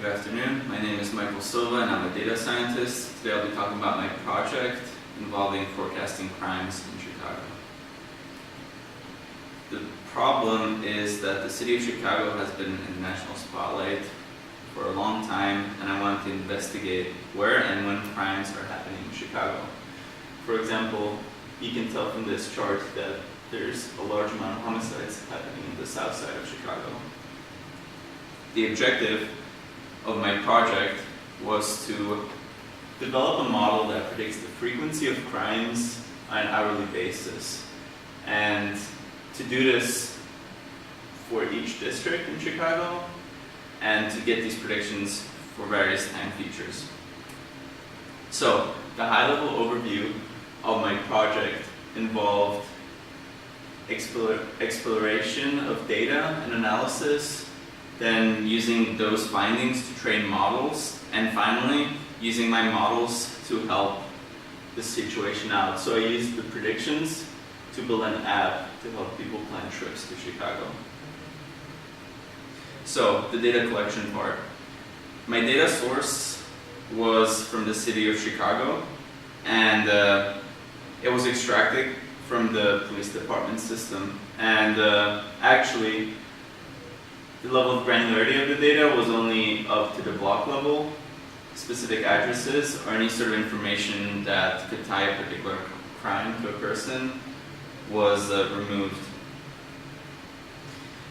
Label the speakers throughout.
Speaker 1: Good afternoon. My name is Micheal Sova and I'm a data scientist. Today I'll be talking about my project involving forecasting crimes in Chicago. The problem is that the city of Chicago has been in the national spotlight for a long time, and I wanted to investigate where and when crimes are happening in Chicago. For example, you can tell from this chart that there's a large amount of homicides happening in the south side of Chicago. The objective of my project was to develop a model that predicts the frequency of crimes on an hourly basis, and to do this for each district in Chicago and to get these predictions for various time features. So the high-level overview of my project involved exploration of data and analysis, then using those findings to train models, and finally using my models to help the situation out. So I used the predictions to build an app to help people plan trips to Chicago. So the data collection part. My data source was from the city of Chicago, and it was extracted from the police department system. And actually, the level of granularity of the data was only up to the block level. Specific addresses or any sort of information that could tie a particular crime to a person was removed.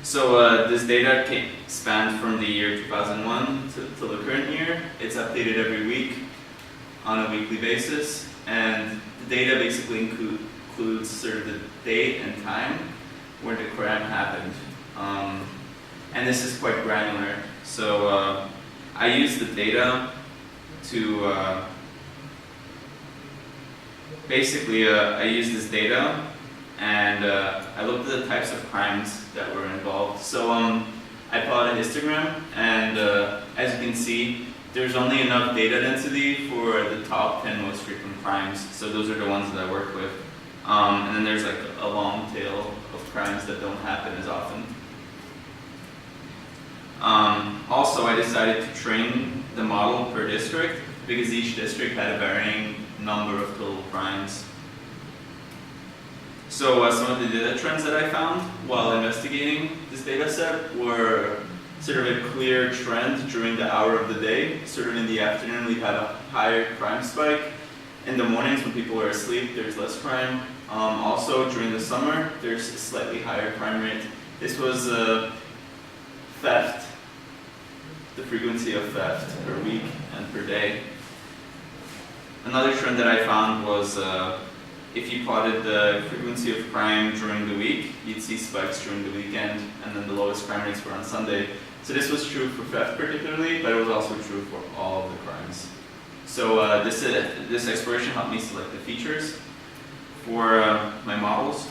Speaker 1: So this data spanned from the year 2001 to the current year. It's updated every week on a weekly basis, and the data basically includes sort of the date and time where the crime happened. And this is quite granular. So I use the data to I use this data and I looked at the types of crimes that were involved. So I plotted a histogram, and as you can see, there's only enough data density for the top 10 most frequent crimes. So those are the ones that I worked with. And then there's like a long tail of crimes that don't happen as often. Also, I decided to train the model per district because each district had a varying number of total crimes. So some of the data trends that I found while investigating this data set were sort of a clear trend during the hour of the day. Sort of in the afternoon, we had a higher crime spike. In the mornings, when people are asleep, there's less crime. Also, during the summer, there's a slightly higher crime rate. This was theft, the frequency of theft per week and per day. Another trend that I found was if you plotted the frequency of crime during the week, you'd see spikes during the weekend, and then the lowest crime rates were on Sunday. So this was true for theft particularly, but it was also true for all of the crimes. So this exploration helped me select the features for my models.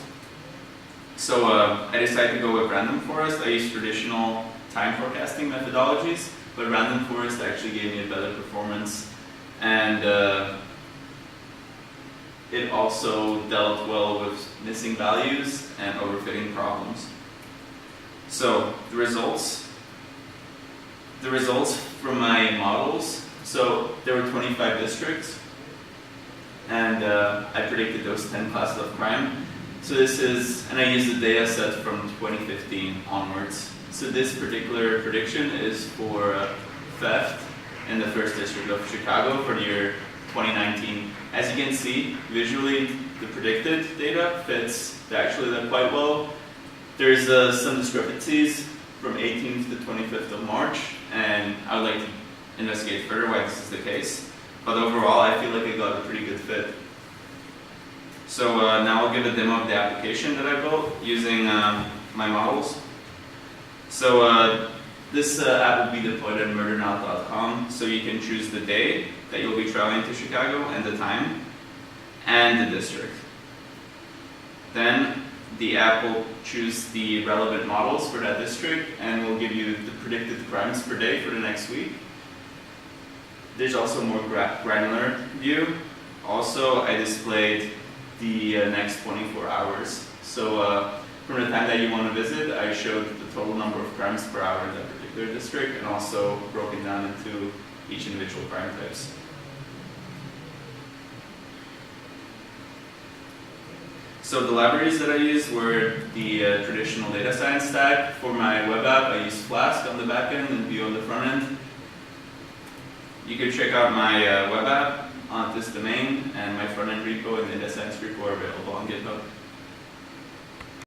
Speaker 1: So I decided to go with random forest. I used traditional time forecasting methodologies, but random forest actually gave me a better performance, and it also dealt well with missing values and overfitting problems. So the results from my models. So there were 25 districts, and I predicted those 10 classes of crime. So and I used the data set from 2015 onwards. So this particular prediction is for theft in the first district of Chicago for the year 2019. As you can see, visually, the predicted data fits the actual data quite well. There's some discrepancies from 18th to 25th of March, and I would like to investigate further why this is the case. But overall, I feel like I got a pretty good fit. So now I'll give a demo of the application that I built using my models. So this app will be deployed at murdernow.com, so you can choose the day that you'll be traveling to Chicago and the time and the district. Then the app will choose the relevant models for that district and will give you the predicted crimes per day for the next week. There's also a more granular view. Also, I displayed the next 24 hours. So from the time that you want to visit, I showed the total number of crimes per hour in that particular their district, and also broken down into each individual crime types. So the libraries that I used were the traditional data science stack. For my web app, I used Flask on the back end and Vue on the front end. You can check out my web app on this domain, and my front end repo and data science repo are available on GitHub.